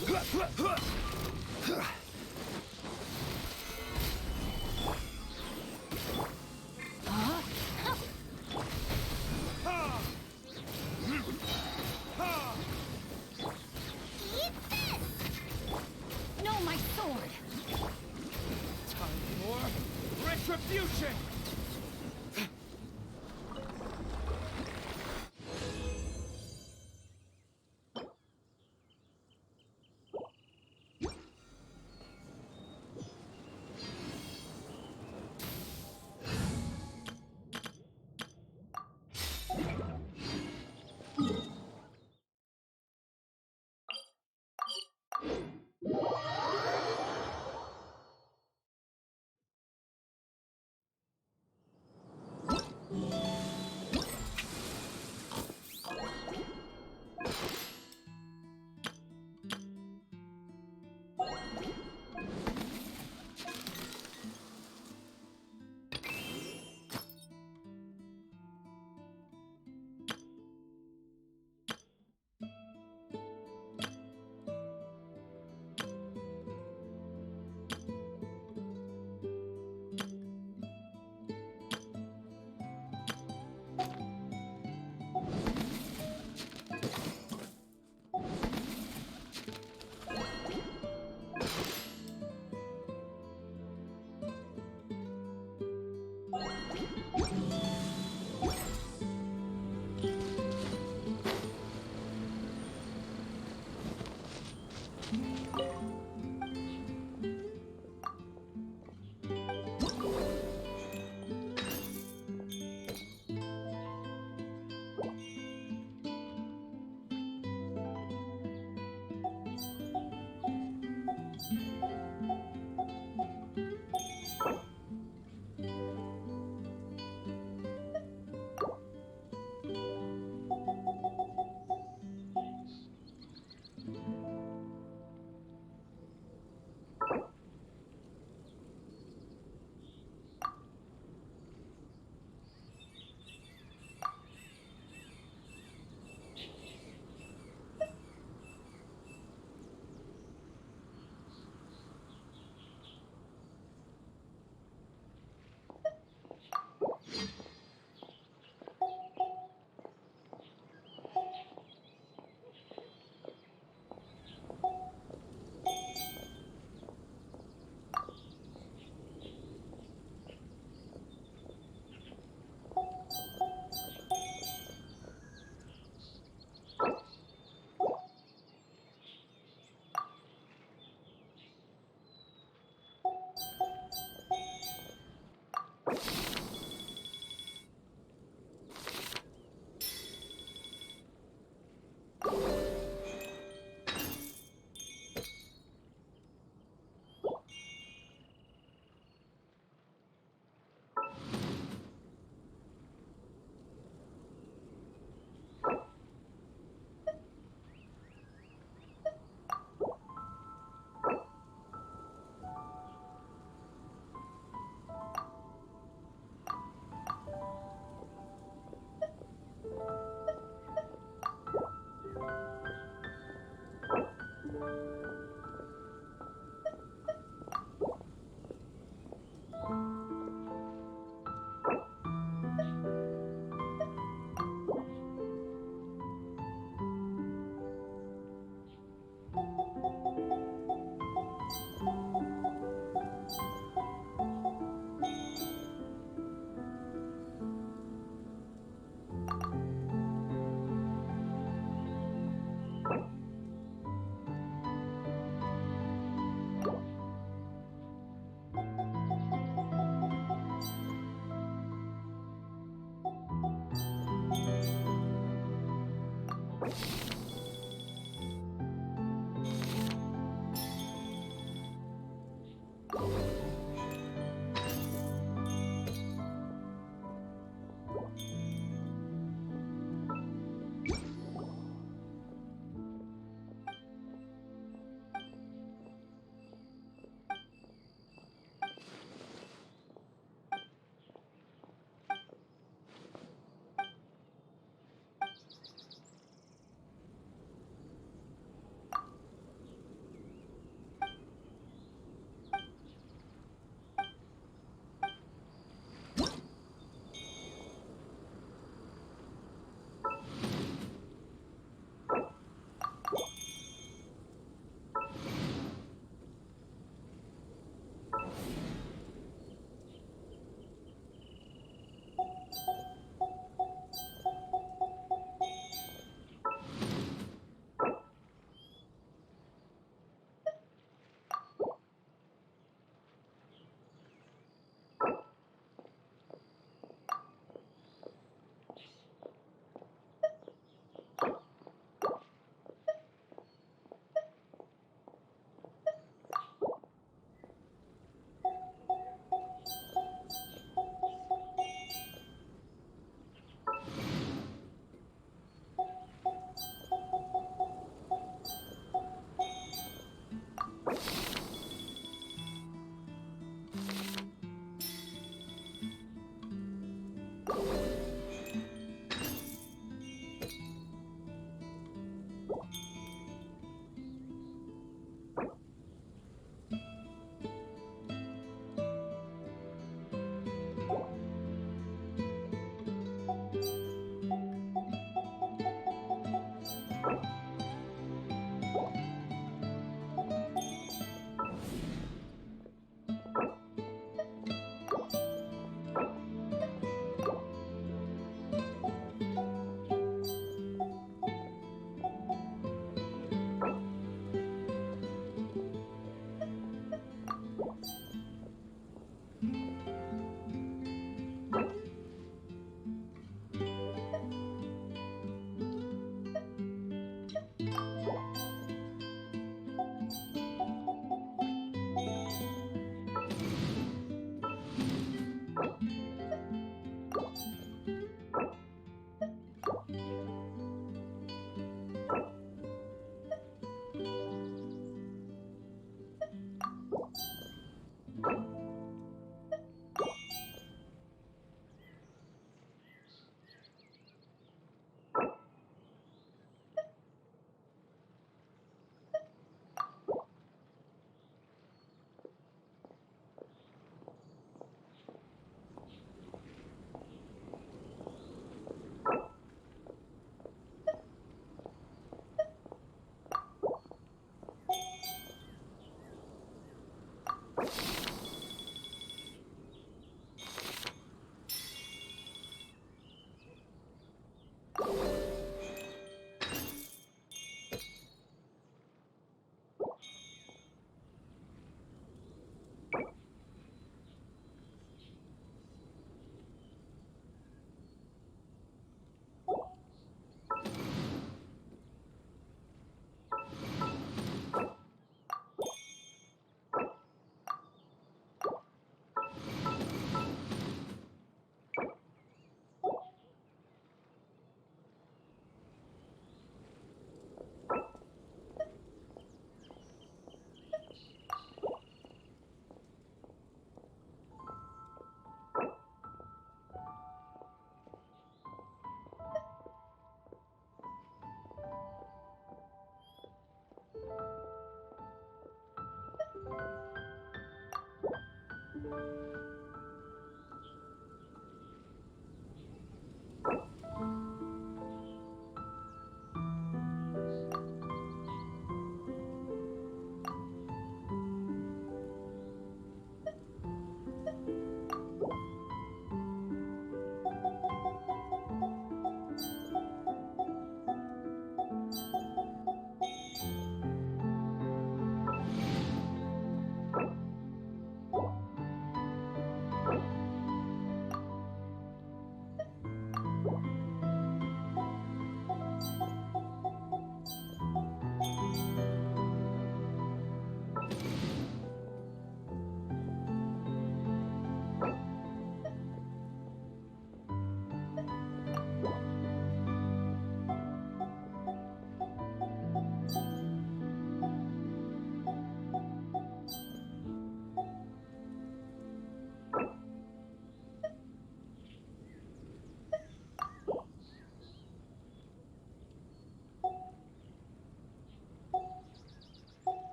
Eat this! No, my sword! Time for retribution!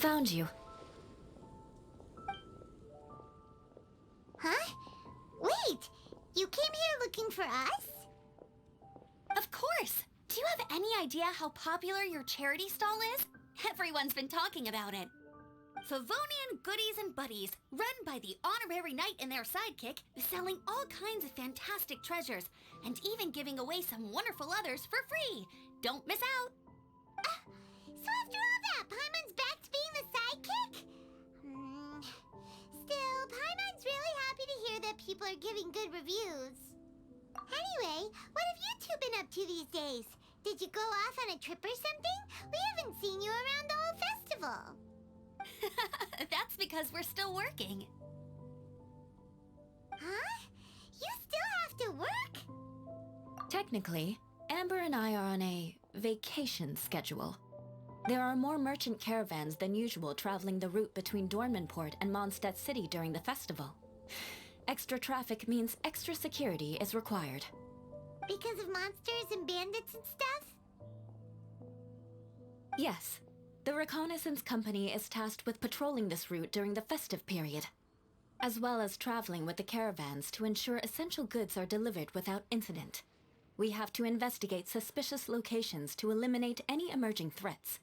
Found you. Huh? Wait! You came here looking for us? Of course! Do you have any idea how popular your charity stall is? Everyone's been talking about it. Favonian Goodies and Buddies, run by the honorary knight and their sidekick, is selling all kinds of fantastic treasures, and even giving away some wonderful others for free. Don't miss out! So after all that, Paimon's back to being the sidekick? Still, Paimon's really happy to hear that people are giving good reviews. Anyway, what have you two been up to these days? Did you go off on a trip or something? We haven't seen you around the whole festival. That's because we're still working. Huh? You still have to work? Technically, Amber and I are on a vacation schedule. There are more merchant caravans than usual traveling the route between Dormanport and Mondstadt City during the festival. Extra traffic means extra security is required. Because of monsters and bandits and stuff? Yes. The Reconnaissance Company is tasked with patrolling this route during the festive period, as well as traveling with the caravans to ensure essential goods are delivered without incident. We have to investigate suspicious locations to eliminate any emerging threats.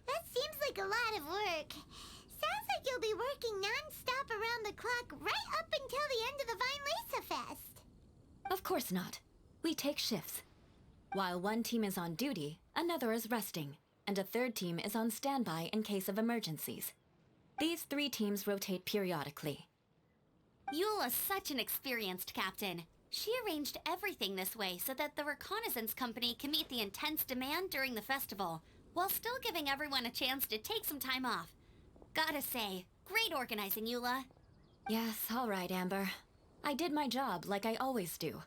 That seems like a lot of work. Sounds like you'll be working non-stop around the clock right up until the end of the Vine Lisa Fest. Of course not. We take shifts. While one team is on duty, another is resting, and a third team is on standby in case of emergencies. These 3 teams rotate periodically. Eula's such an experienced captain. She arranged everything this way so that the Reconnaissance Company can meet the intense demand during the festival, while still giving everyone a chance to take some time off. Gotta say, great organizing, Eula. Yes, all right, Amber. I did my job like I always do.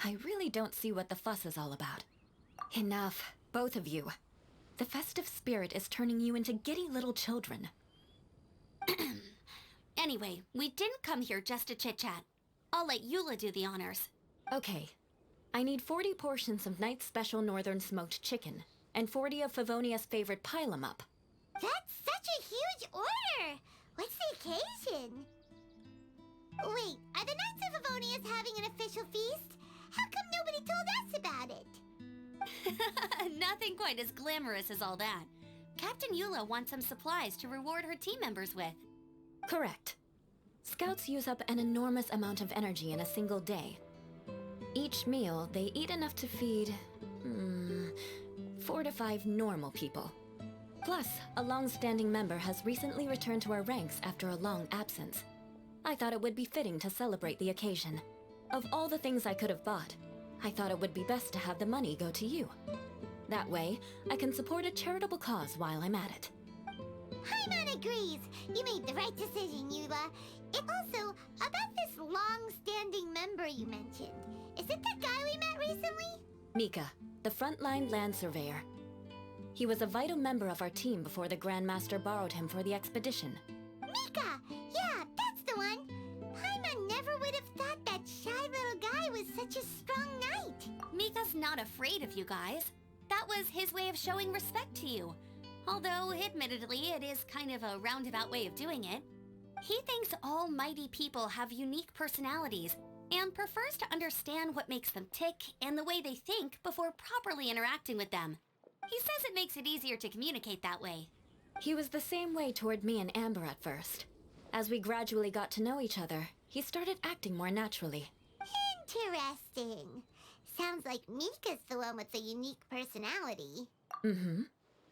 I really don't see what the fuss is all about. Enough, both of you. The festive spirit is turning you into giddy little children. Anyway, we didn't come here just to chit-chat. I'll let Eula do the honors. Okay. I need 40 portions of Knight's Special Northern Smoked Chicken, and 40 of Favonia's favorite pile-em-up. That's such a huge order! What's the occasion? Wait, are the Knights of Favonius having an official feast? How come nobody told us about it? Nothing quite as glamorous as all that. Captain Eula wants some supplies to reward her team members with. Correct. Scouts use up an enormous amount of energy in a single day. Each meal, they eat enough to feed... 4 to 5 normal people. Plus, a long-standing member has recently returned to our ranks after a long absence. I thought it would be fitting to celebrate the occasion. Of all the things I could have bought, I thought it would be best to have the money go to you. That way, I can support a charitable cause while I'm at it. Paimon agrees. You made the right decision, Eula. Also, about this long-standing member you mentioned. Is it the guy we met recently? Mika, the frontline land surveyor. He was a vital member of our team before the Grandmaster borrowed him for the expedition. Mika! Yeah, that's the one! Paimon never would have thought that shy little guy was such a strong knight. Mika's not afraid of you guys. That was his way of showing respect to you. Although, admittedly, it is kind of a roundabout way of doing it. He thinks all mighty people have unique personalities, and prefers to understand what makes them tick and the way they think before properly interacting with them. He says it makes it easier to communicate that way. He was the same way toward me and Amber at first. As we gradually got to know each other, he started acting more naturally. Interesting. Sounds like Mika's the one with the unique personality. Mm-hmm.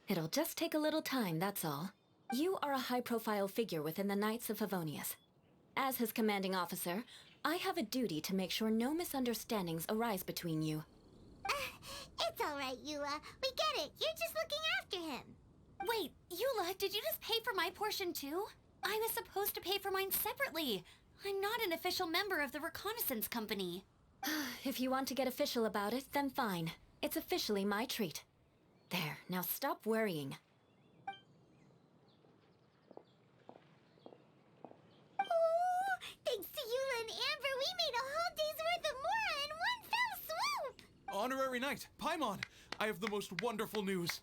It'll just take a little time, that's all. You are a high-profile figure within the Knights of Favonius. As his commanding officer, I have a duty to make sure no misunderstandings arise between you. It's all right, Eula. We get it. You're just looking after him. Wait, Eula, did you just pay for my portion too? I was supposed to pay for mine separately. I'm not an official member of the Reconnaissance Company. If you want to get official about it, then fine. It's officially my treat. There, now stop worrying. Oh, thanks to Eula and Amber, we made a whole day's worth of Mora in one fell swoop! Honorary Knight, Paimon, I have the most wonderful news.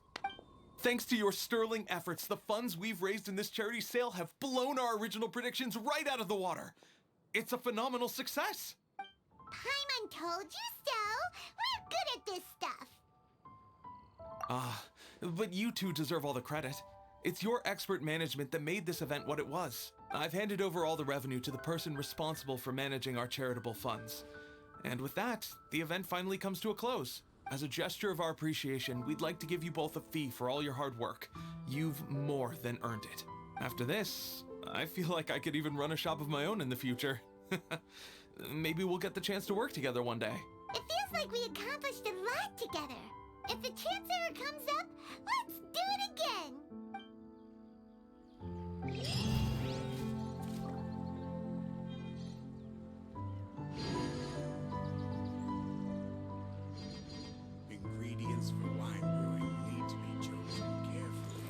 Thanks to your sterling efforts, the funds we've raised in this charity sale have blown our original predictions right out of the water. It's a phenomenal success. Paimon told you so. We're good at this stuff. But you two deserve all the credit. It's your expert management that made this event what it was. I've handed over all the revenue to the person responsible for managing our charitable funds. And with that, the event finally comes to a close. As a gesture of our appreciation, we'd like to give you both a fee for all your hard work. You've more than earned it. After this, I feel like I could even run a shop of my own in the future. Maybe we'll get the chance to work together one day. It feels like we accomplished a lot together. If the chance ever comes up, let's do it again. Ingredients for wine brewing need to be chosen carefully.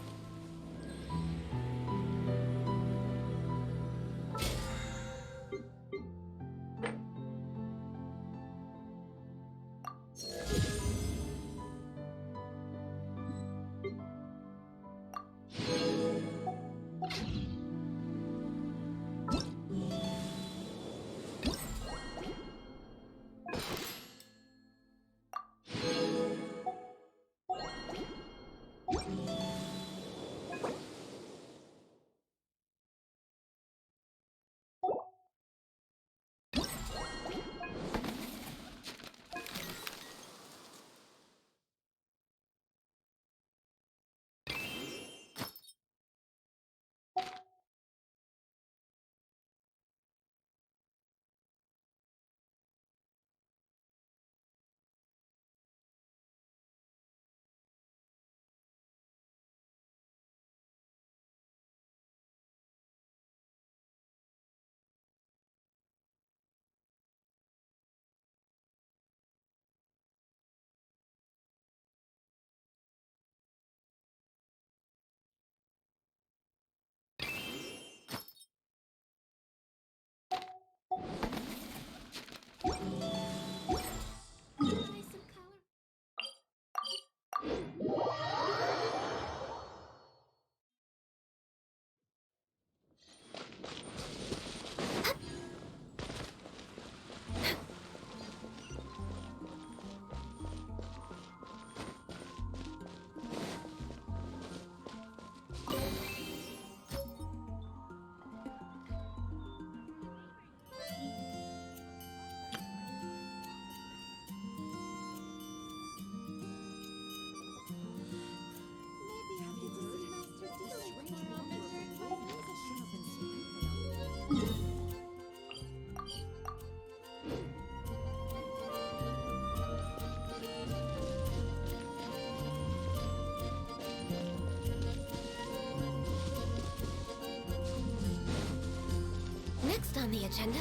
Next on the agenda...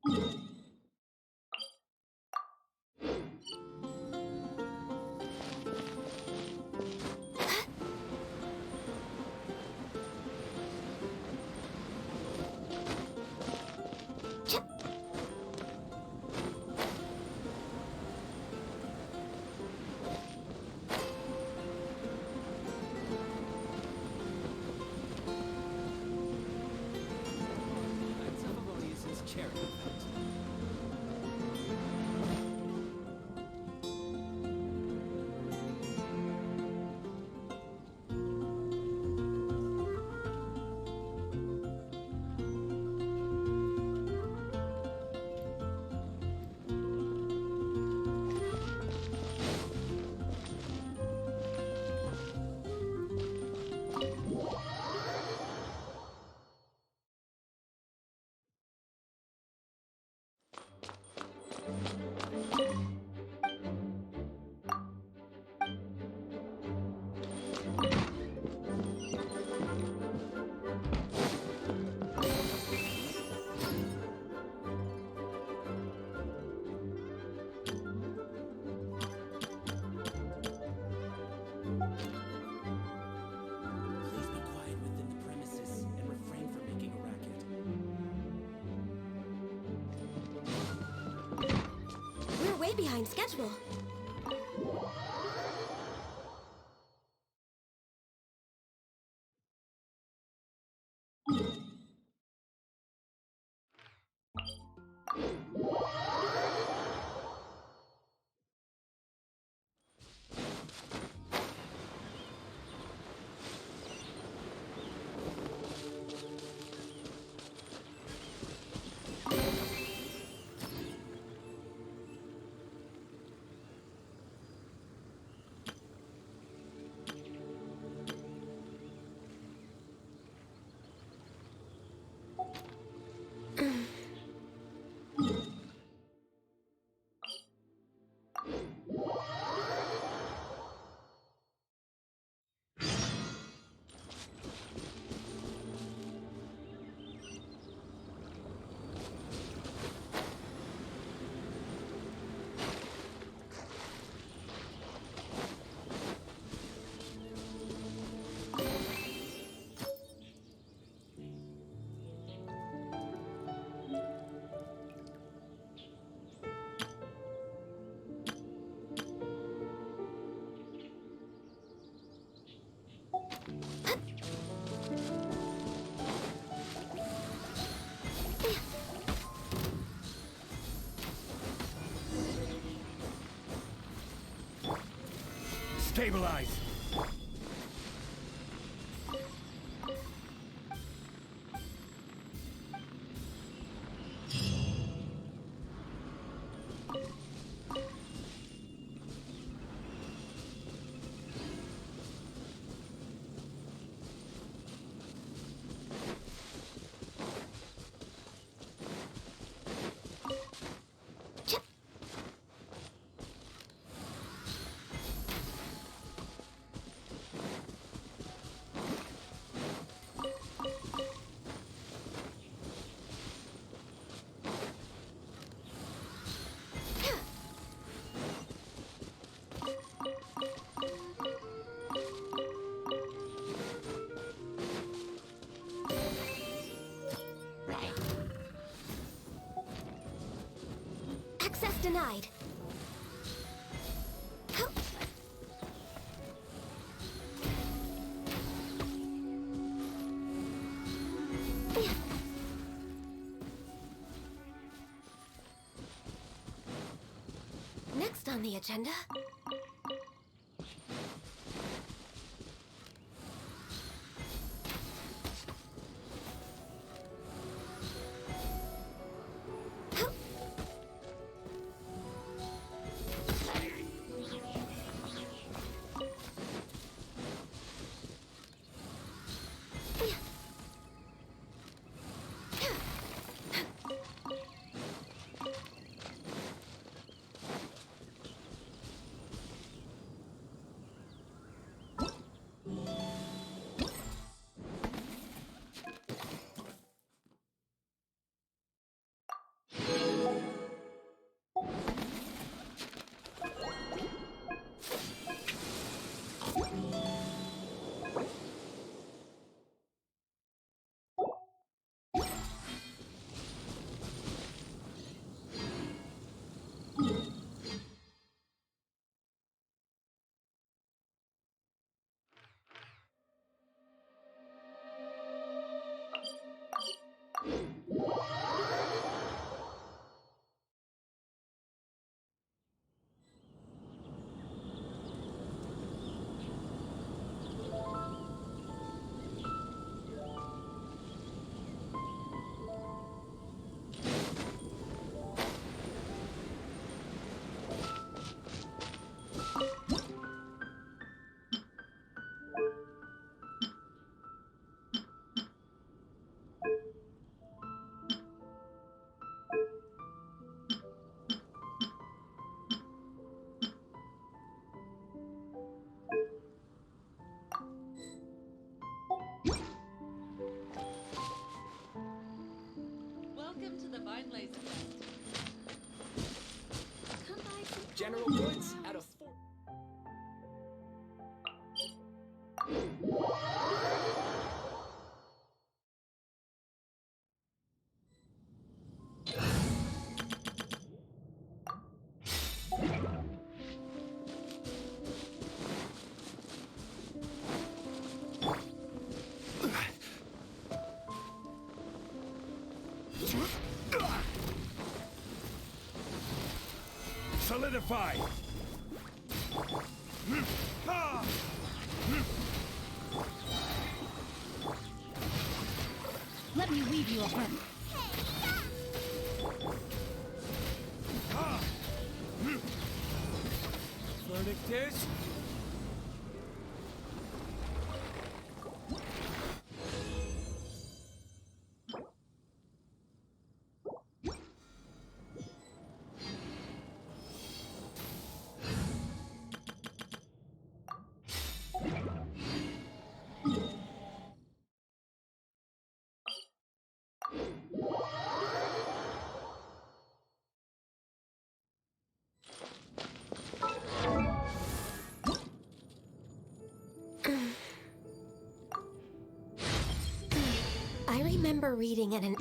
Knights of Ammonius's charity event. Please be quiet within the premises and refrain from making a racket. We're way behind schedule. Stabilize! Access denied. Next on the agenda. Welcome to the Vine Laser Fest. Come buy some General points out of 4. Solidify! Let me weave you a web. Flonictus? I remember reading in an...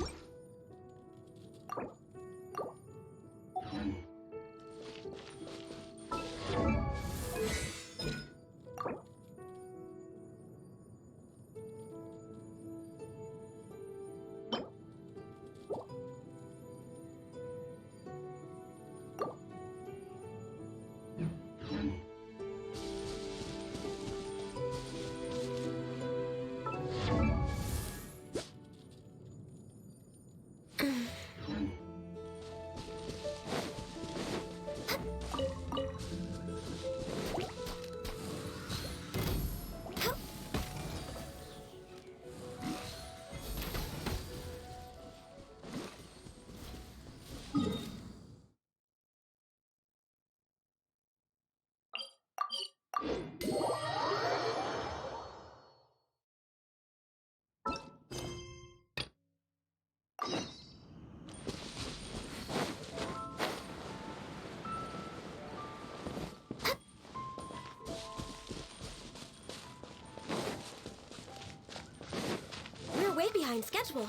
We're way behind schedule.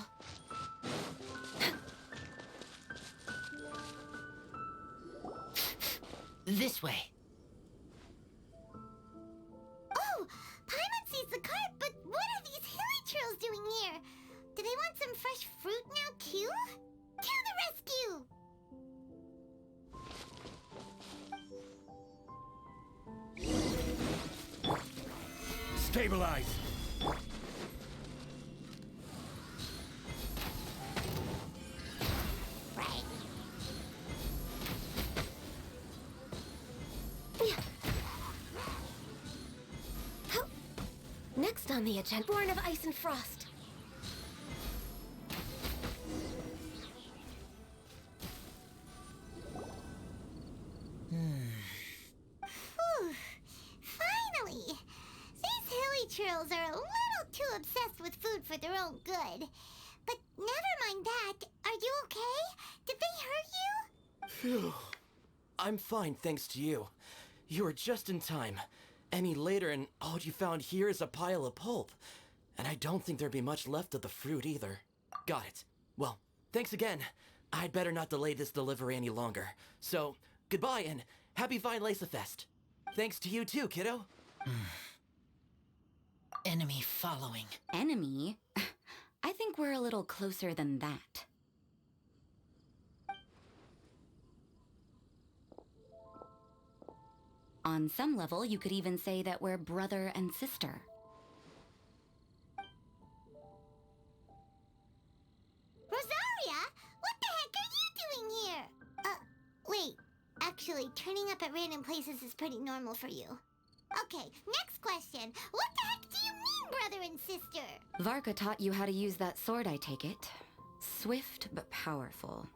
This way. Oh, Paimon sees the cart, but what are these hilly trails doing here? Do they want some fresh fruit now, too? To the rescue! Stabilize! Next on the agenda, Born of Ice and Frost. Whew. Finally! These hilly trails are a little too obsessed with food for their own good. But never mind that. Are you okay? Did they hurt you? Phew. I'm fine, thanks to you. You were just in time. Any later, and all you found here is a pile of pulp. And I don't think there'd be much left of the fruit either. Got it. Well, thanks again. I'd better not delay this delivery any longer. So, goodbye and happy Vine Laser Fest. Thanks to you too, kiddo. Enemy following. Enemy? I think we're a little closer than that. On some level, you could even say that we're brother and sister. Rosaria? What the heck are you doing here? Wait. Actually, turning up at random places is pretty normal for you. Okay, next question. What the heck do you mean, brother and sister? Varka taught you how to use that sword, I take it. Swift but powerful.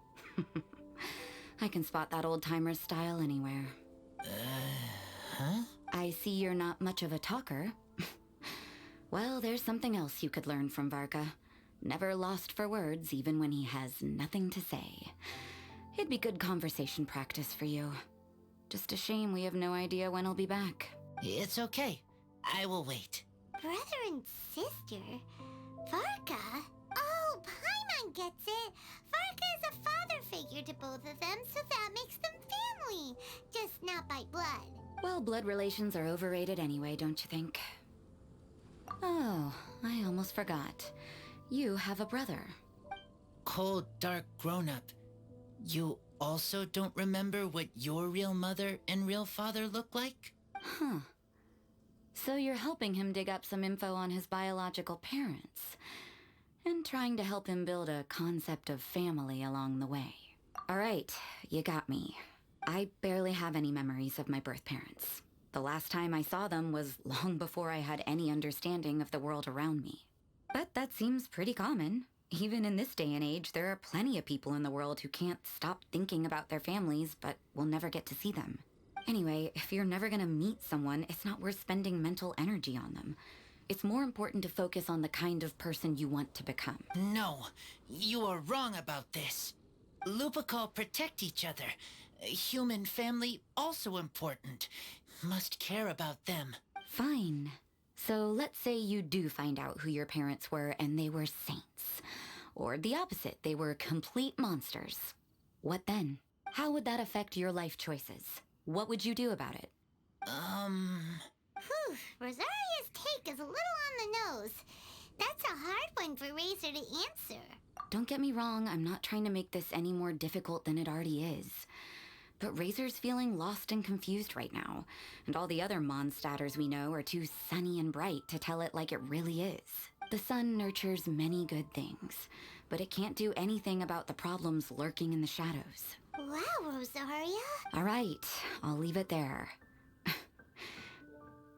I can spot that old-timer's style anywhere. Huh? I see you're not much of a talker. Well, there's something else you could learn from Varka. Never lost for words, even when he has nothing to say. It'd be good conversation practice for you. Just a shame we have no idea when he'll be back. It's okay. I will wait. Brother and sister? Varka? Oh, Paimon gets it. Varka is a father figure to both of them, so that makes them family. Just not by blood. Well, blood relations are overrated anyway, don't you think? Oh, I almost forgot. You have a brother. Cold, dark grown-up. You also don't remember what your real mother and real father look like? Huh. So you're helping him dig up some info on his biological parents, and trying to help him build a concept of family along the way. All right, you got me. I barely have any memories of my birth parents. The last time I saw them was long before I had any understanding of the world around me. But that seems pretty common. Even in this day and age, there are plenty of people in the world who can't stop thinking about their families, but will never get to see them. Anyway, if you're never gonna meet someone, it's not worth spending mental energy on them. It's more important to focus on the kind of person you want to become. No, you are wrong about this. Lupical protect each other. Human family also important. Must care about them. Fine. So let's say you do find out who your parents were and they were saints. Or the opposite, they were complete monsters. What then? How would that affect your life choices? What would you do about it? Whew, Rosaria's take is a little on the nose. That's a hard one for Razor to answer. Don't get me wrong, I'm not trying to make this any more difficult than it already is. But Razor's feeling lost and confused right now, and all the other Mondstadters we know are too sunny and bright to tell it like it really is. The sun nurtures many good things, but it can't do anything about the problems lurking in the shadows. Wow, Rosaria. All right, I'll leave it there.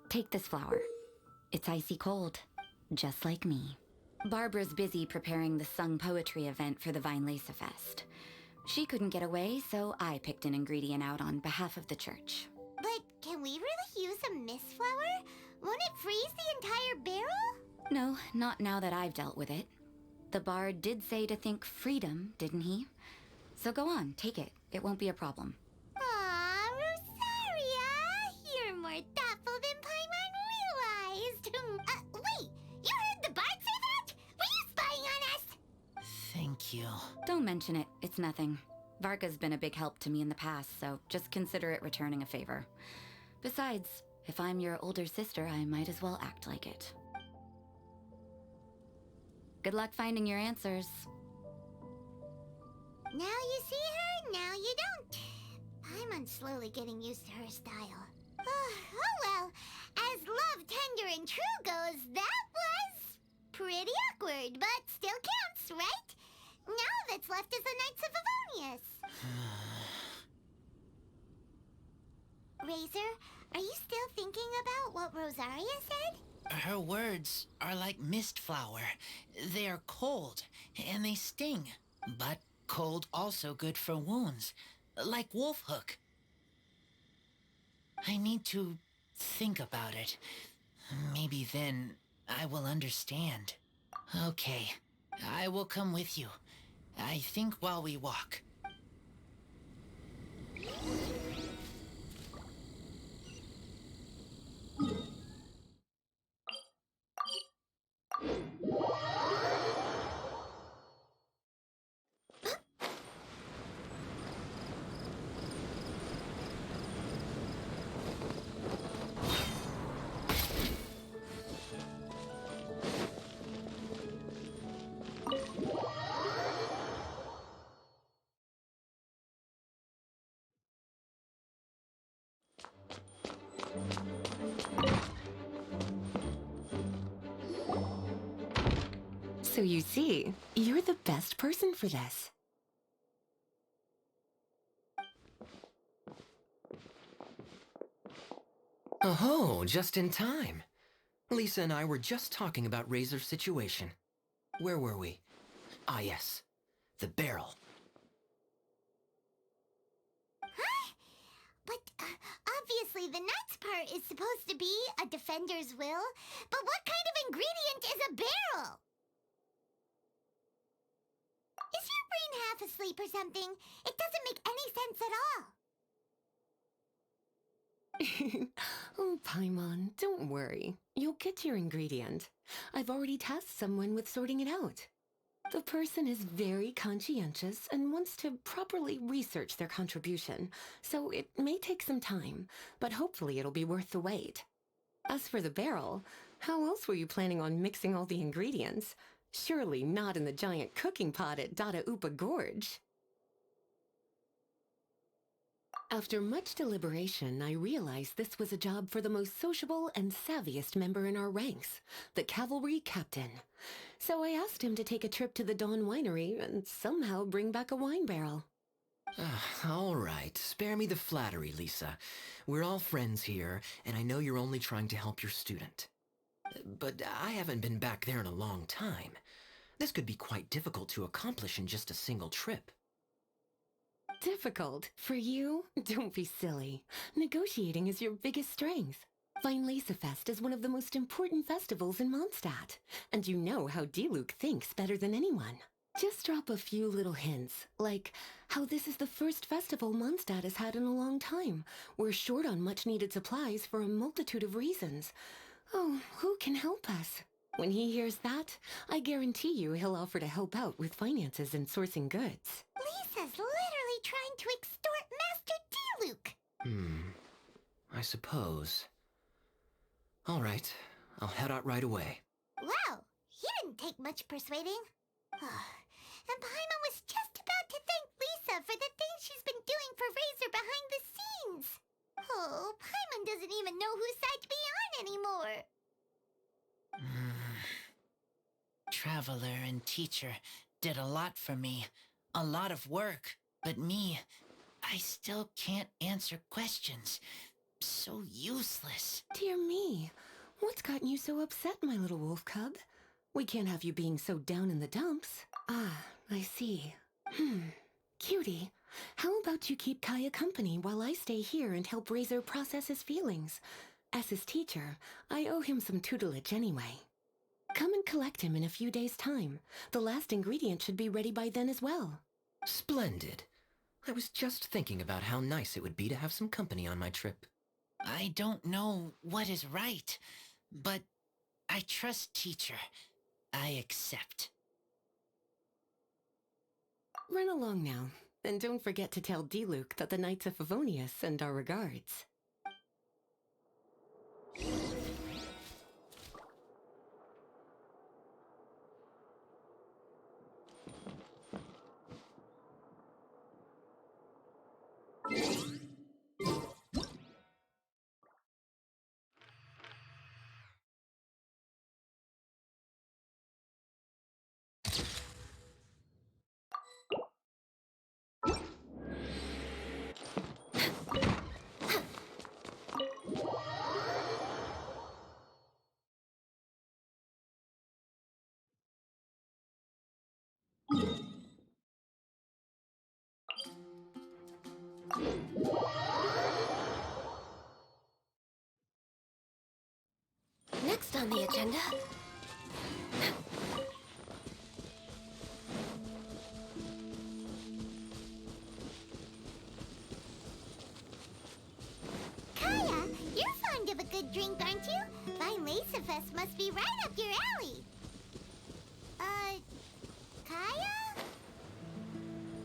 Take this flower. It's icy cold, just like me. Barbara's busy preparing the sung poetry event for the Vinelesa Fest. She couldn't get away, so I picked an ingredient out on behalf of the church. But can we really use a mist flower? Won't it freeze the entire barrel? No, not now that I've dealt with it. The bard did say to think freedom, didn't he? So go on, take it. It won't be a problem. Aw, Rosaria! You're more thoughtful than Paimon realized. Wait! You heard the bard say that? Were you spying on us? Thank you. Don't mention it. It's nothing. Varka's been a big help to me in the past, so just consider it returning a favor. Besides, if I'm your older sister, I might as well act like it. Good luck finding your answers. Now you see her, now you don't. Paimon's slowly getting used to her style. Oh well, as love, tender, and true goes, that was pretty awkward, but still counts, right? Now all that's left is the Knights of Avonius. Razor, are you still thinking about what Rosaria said? Her words are like mist flower. They are cold, and they sting. But cold also good for wounds, like wolf hook. I need to think about it. Maybe then I will understand. Okay, I will come with you. I think while we walk. So you see, you're the best person for this. Oh, just in time. Lisa and I were just talking about Razor's situation. Where were we? Ah, yes. The barrel. Huh? But obviously the Knight's part is supposed to be a defender's will. But what kind of ingredient is a barrel? Is your brain half asleep or something? It doesn't make any sense at all. Oh, Paimon, don't worry. You'll get your ingredient. I've already tasked someone with sorting it out. The person is very conscientious and wants to properly research their contribution, so it may take some time, but hopefully it'll be worth the wait. As for the barrel, how else were you planning on mixing all the ingredients? Surely not in the giant cooking pot at Dada Upa Gorge. After much deliberation, I realized this was a job for the most sociable and savviest member in our ranks, the cavalry captain. So I asked him to take a trip to the Dawn Winery and somehow bring back a wine barrel. All right, spare me the flattery, Lisa. We're all friends here, and I know you're only trying to help your student. But I haven't been back there in a long time. This could be quite difficult to accomplish in just a single trip. Difficult? For you? Don't be silly. Negotiating is your biggest strength. Vine Fest is one of the most important festivals in Mondstadt, and you know how Diluc thinks better than anyone. Just drop a few little hints, like how this is the first festival Mondstadt has had in a long time. We're short on much-needed supplies for a multitude of reasons. Oh, who can help us? When he hears that, I guarantee you he'll offer to help out with finances and sourcing goods. Lisa's literally trying to extort Master Diluc. I suppose. All right, I'll head out right away. Wow, he didn't take much persuading. And Paimon was just about to thank Lisa for the things she's been doing for Razor behind the scenes. Oh, Paimon doesn't even know whose side to be on anymore. Traveler and teacher did a lot for me. A lot of work. But me, I still can't answer questions. So useless. Dear me, what's gotten you so upset, my little wolf cub? We can't have you being so down in the dumps. Ah, I see. Cutie, how about you keep Kaya company while I stay here and help Razor process his feelings? As his teacher, I owe him some tutelage anyway. Come and collect him in a few days' time. The last ingredient should be ready by then as well. Splendid. I was just thinking about how nice it would be to have some company on my trip. I don't know what is right, but I trust teacher. I accept. Run along now, and don't forget to tell Diluc that the Knights of Favonius send our regards. Next on the agenda... Kaya, you're fond of a good drink, aren't you? Vine Fest must be right up your alley. Kaya?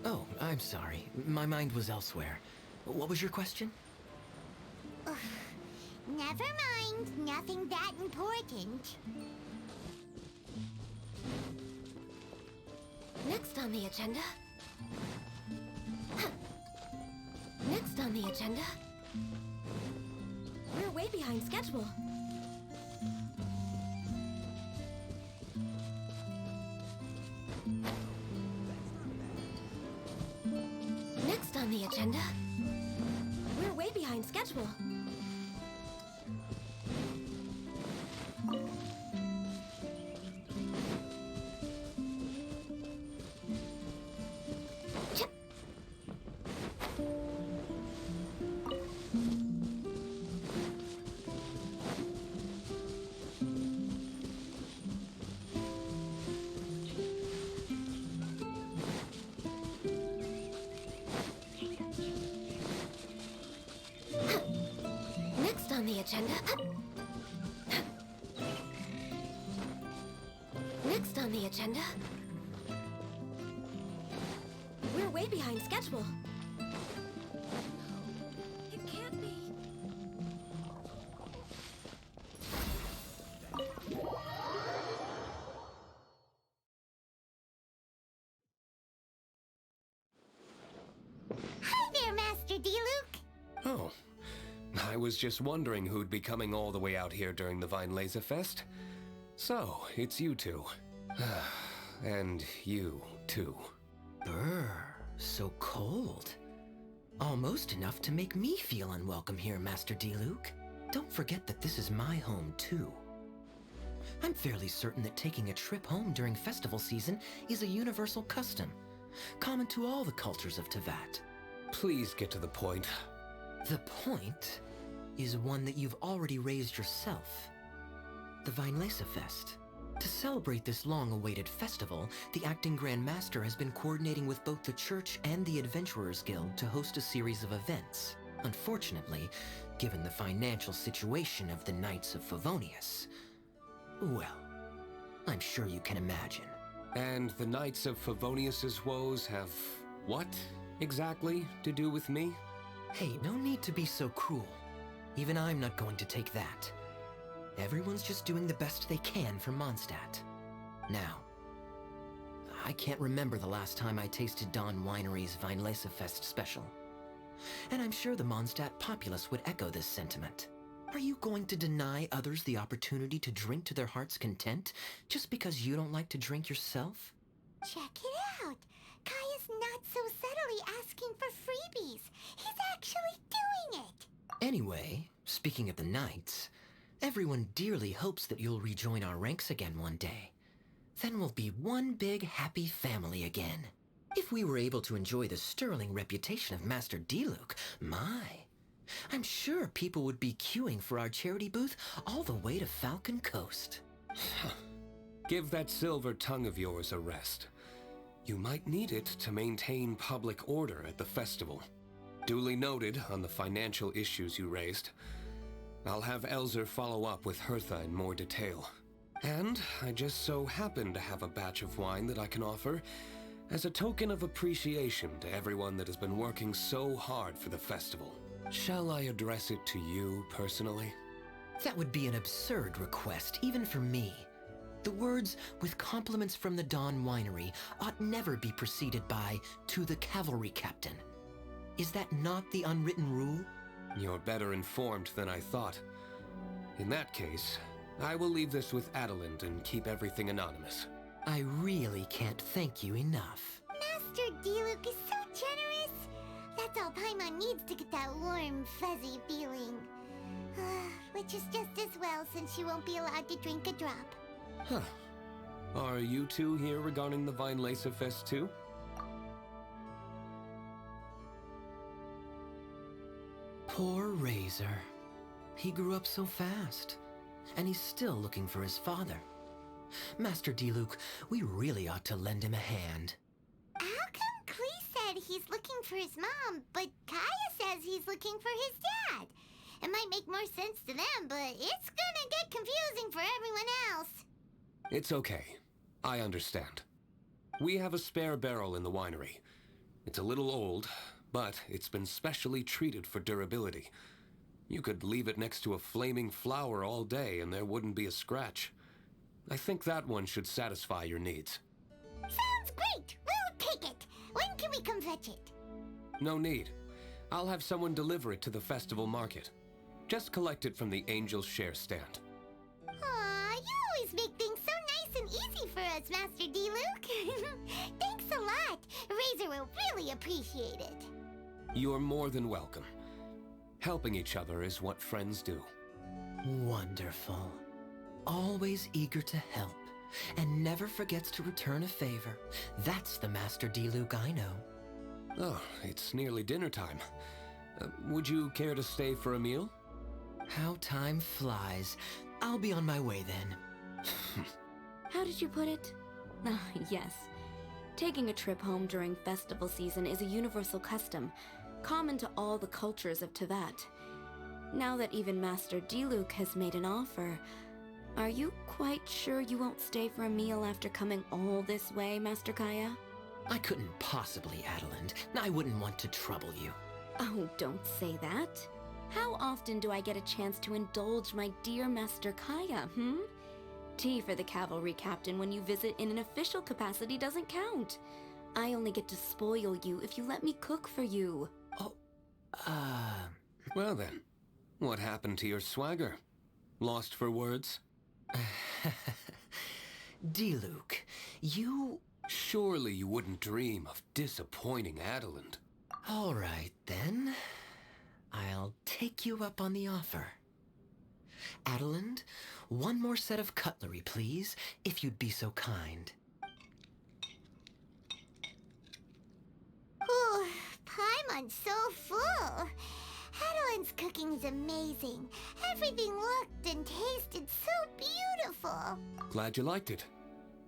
Oh, I'm sorry. My mind was elsewhere. What was your question? Never mind. Nothing that important. Next on the agenda... Next on the agenda... We're way behind schedule. Next on the agenda... We're way behind schedule. agenda... Next on the agenda... We're way behind schedule. It can't be. Hi there, Master D-Luke. Oh, I was just wondering who'd be coming all the way out here during the Vine Laser Fest. So, it's you two. And you, too. Brr, so cold. Almost enough to make me feel unwelcome here, Master D-Luke. Don't forget that this is my home, too. I'm fairly certain that taking a trip home during festival season is a universal custom, common to all the cultures of Teyvat. Please get to the point. The point is one that you've already raised yourself. The Vinelesa Fest. To celebrate this long-awaited festival, the Acting Grand Master has been coordinating with both the Church and the Adventurers Guild to host a series of events. Unfortunately, given the financial situation of the Knights of Favonius, well, I'm sure you can imagine. And the Knights of Favonius's woes have what, exactly, to do with me? Hey, no need to be so cruel. Even I'm not going to take that. Everyone's just doing the best they can for Mondstadt. Now, I can't remember the last time I tasted Dawn Winery's Vinelesa Fest special. And I'm sure the Mondstadt populace would echo this sentiment. Are you going to deny others the opportunity to drink to their heart's content just because you don't like to drink yourself? Check it out. Kaya's not so subtly asking for freebies. He's actually doing it. Anyway, speaking of the Knights, everyone dearly hopes that you'll rejoin our ranks again one day. Then we'll be one big happy family again. If we were able to enjoy the sterling reputation of Master D-Luke, I'm sure people would be queuing for our charity booth all the way to Falcon Coast. Give that silver tongue of yours a rest. You might need it to maintain public order at the festival. Duly noted on the financial issues you raised. I'll have Elzer follow up with Hertha in more detail. And I just so happen to have a batch of wine that I can offer as a token of appreciation to everyone that has been working so hard for the festival. Shall I address it to you personally? That would be an absurd request, even for me. The words, with compliments from the Dawn Winery, ought never be preceded by, to the cavalry captain. Is that not the unwritten rule? You're better informed than I thought. In that case, I will leave this with Adelind and keep everything anonymous. I really can't thank you enough. Master D-Luke is so generous. That's all Paimon needs to get that warm, fuzzy feeling. Which is just as well since she won't be allowed to drink a drop. Huh. Are you two here regarding the Vinelesa Fest too? Poor Razor. He grew up so fast, and he's still looking for his father. Master D-Luke, we really ought to lend him a hand. How come Klee said he's looking for his mom, but Kaya says he's looking for his dad? It might make more sense to them, but it's gonna get confusing for everyone else. It's okay. I understand. We have a spare barrel in the winery. It's a little old, but it's been specially treated for durability. You could leave it next to a flaming flower all day and there wouldn't be a scratch. I think that one should satisfy your needs. Sounds great! We'll take it! When can we come fetch it? No need. I'll have someone deliver it to the festival market. Just collect it from the Angel's Share stand. Aw, you always make things so nice and easy for us, Master D-Luke. Thanks a lot. Razor will really appreciate it. You're more than welcome. Helping each other is what friends do. Wonderful. Always eager to help, and never forgets to return a favor. That's the Master D-Luke I know. Oh, it's nearly dinner time. Would you care to stay for a meal? How time flies. I'll be on my way then. How did you put it? Yes. Taking a trip home during festival season is a universal custom, common to all the cultures of Teyvat. Now that even Master Diluc has made an offer, are you quite sure you won't stay for a meal after coming all this way, Master Kaya? I couldn't possibly, Adeland. I wouldn't want to trouble you. Oh, don't say that. How often do I get a chance to indulge my dear Master Kaya, Tea for the cavalry captain when you visit in an official capacity doesn't count. I only get to spoil you if you let me cook for you. Oh, Well then, what happened to your swagger? Lost for words? Diluc, you... Surely you wouldn't dream of disappointing Adeland. All right, then. I'll take you up on the offer. Adeland, one more set of cutlery, please, if you'd be so kind. Ooh, Paimon's so full. Adeline's cooking's amazing. Everything looked and tasted so beautiful. Glad you liked it.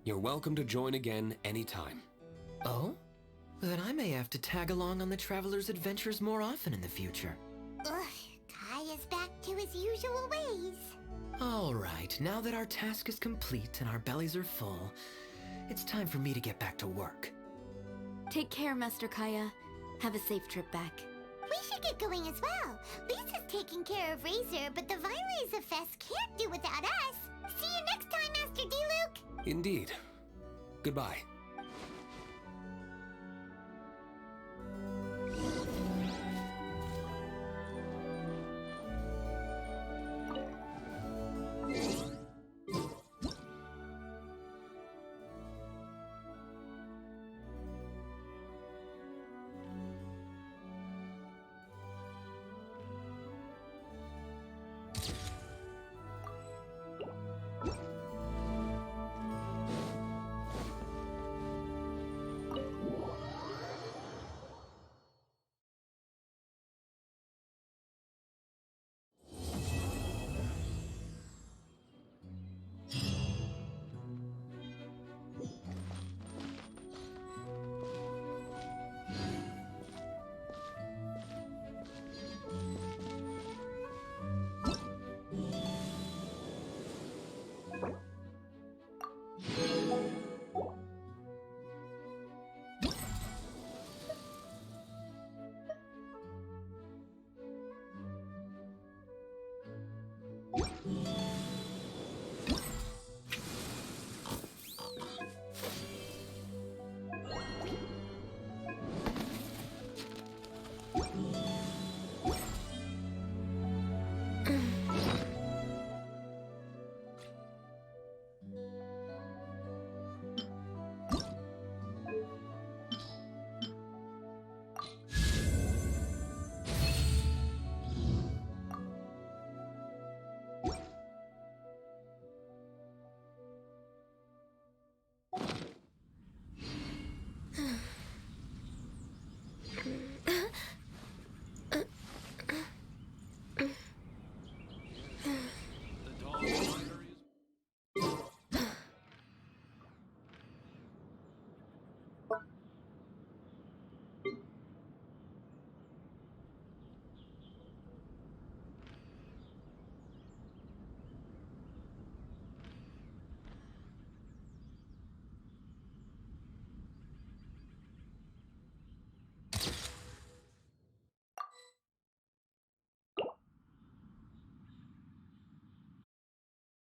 You're welcome to join again anytime. Oh? Then I may have to tag along on the Traveler's adventures more often in the future. Ugh, Kaya's back to his usual ways. All right, now that our task is complete and our bellies are full, it's time for me to get back to work. Take care, Master Kaya. Have a safe trip back. We should get going as well. Lisa's taking care of Razor, but the Vinelaser Fest can't do without us. See you next time, Master Diluc. Indeed. Goodbye.